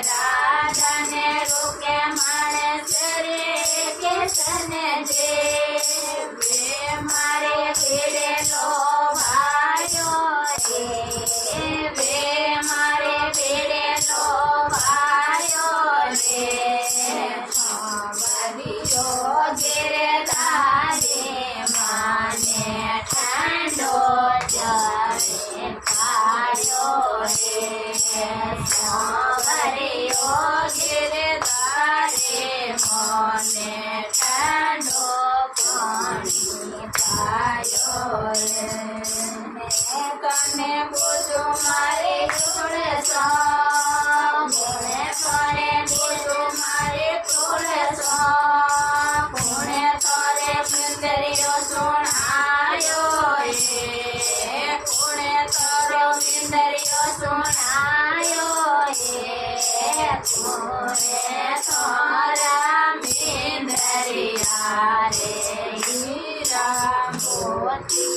राधा ने रोके मानस रे केसन जे वे मारे भेड़े लो भायो रे वे मारे भेड़े लो भायो रे बदियो गिरे दारे माने ठंडो जरे खायो रे सांवरियो गिरे दारे माने ठंडो पानी पायो रे कने पूछो मारे छोड़ सा मोने करे पूछो मारे छोड़ सा पुणे तारे सुंदरियो सुनायो रे पुणे तारो सुंदरियो सुनायो रे पुणे तारा मिंदरिया रे हीरा मोती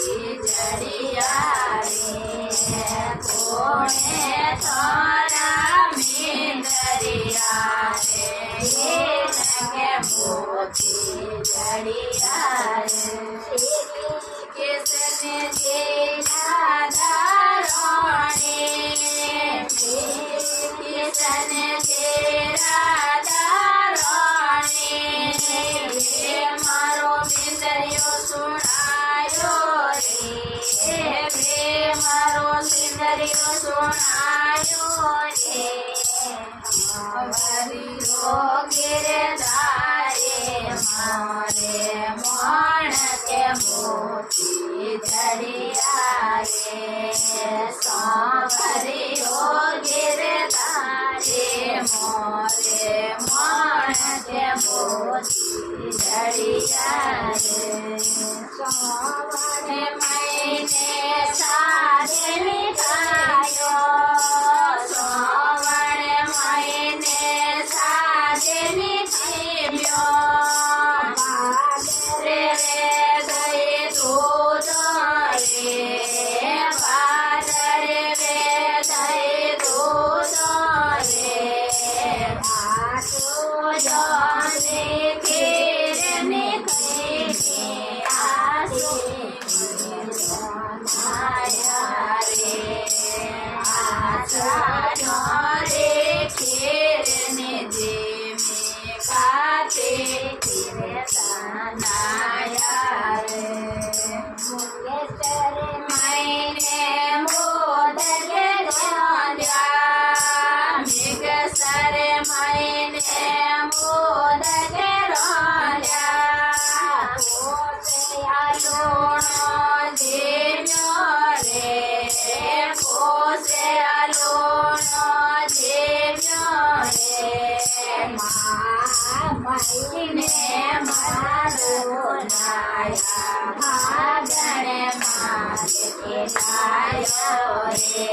जड़िया रे पुणे तारा मिंदरिया रे के मोती जड़िया किसने जेला दारोणे किसने जेला दारोणे मारो बिंदरियो सुनायो रे मारो बिंदरियो सुनायो रे हरियो गिरे दारे मारे मन के मोती जड़िया रे सांवरियो गिरे दारे मारे मन के मोती जड़िया रे सांवरे मैंने सारे मिठायो सांवरे मैंने सारे मिठायो रे गए दूध रे बादर रे गए दूध रे भाटो जाने के निकले आसे आया रे आचा रे खेरने दे में खाते तेरे तनाया रे मुंगे तेरे मैंने मोदक राजा मिग सरे मैंने मोदक राजा पोते आलोनो जेन्यो रे पोते आलोनो जेन्यो रे माईने मारो लाया भागणे मारे के लायो रे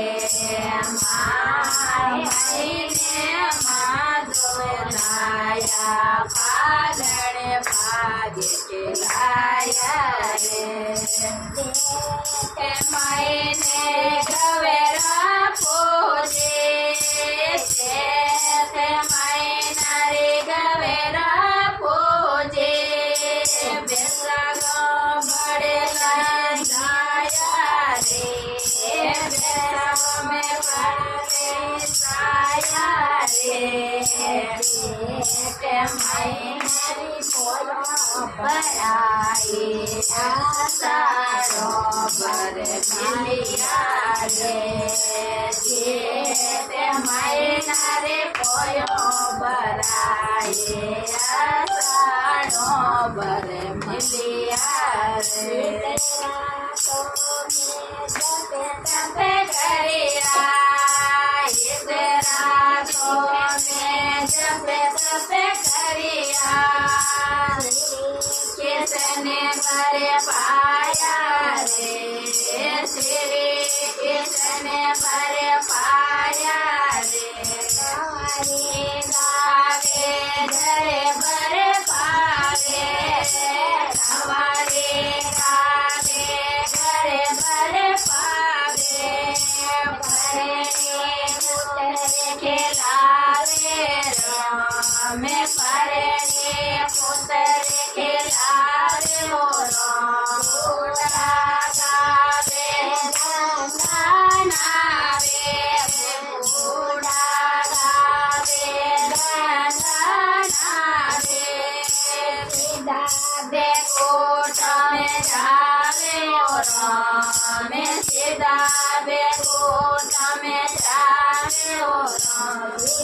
माईने मारो लाया भागणे भागे के लाया रे माईने गवेरा पोजे माईना रे गवेरा पोजे बेला गो बड़े लाया रे बेला में बड़े साया रे माईना पोयो बड़ाई आसारो बर मिलिया रे माईना रे पोयो बड़ाई आसारो बर मिलिया रे तपे करिया तेरा तो मैं जपे तपे करिया किसने बरे पाया रे श्री किसने बरे पाया रे हमारी गावे धरे बरे पावे हमारी गावे धरे बरे पावे भरे ફરે રે પુત્ર ખેલાવ્યો રમૂડા ગાવે ગાનાવે રમૂડા ગાવે ગાનાવે સીધા બે કોટમે જાવે રમે સીધા બે કોટમે જાવે રમે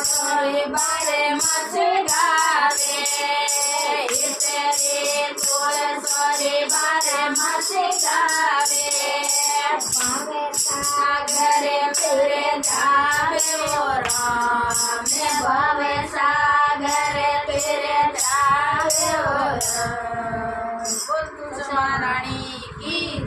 સોરી બારે મસે ગાવે ઇતરી સોરી બારે મસે ગાવે ભાવે સાગરે ફિરે જાવે રમે ભાવે સાગરે ફિરે જાવે બોલ તુલસી મહારાણી કી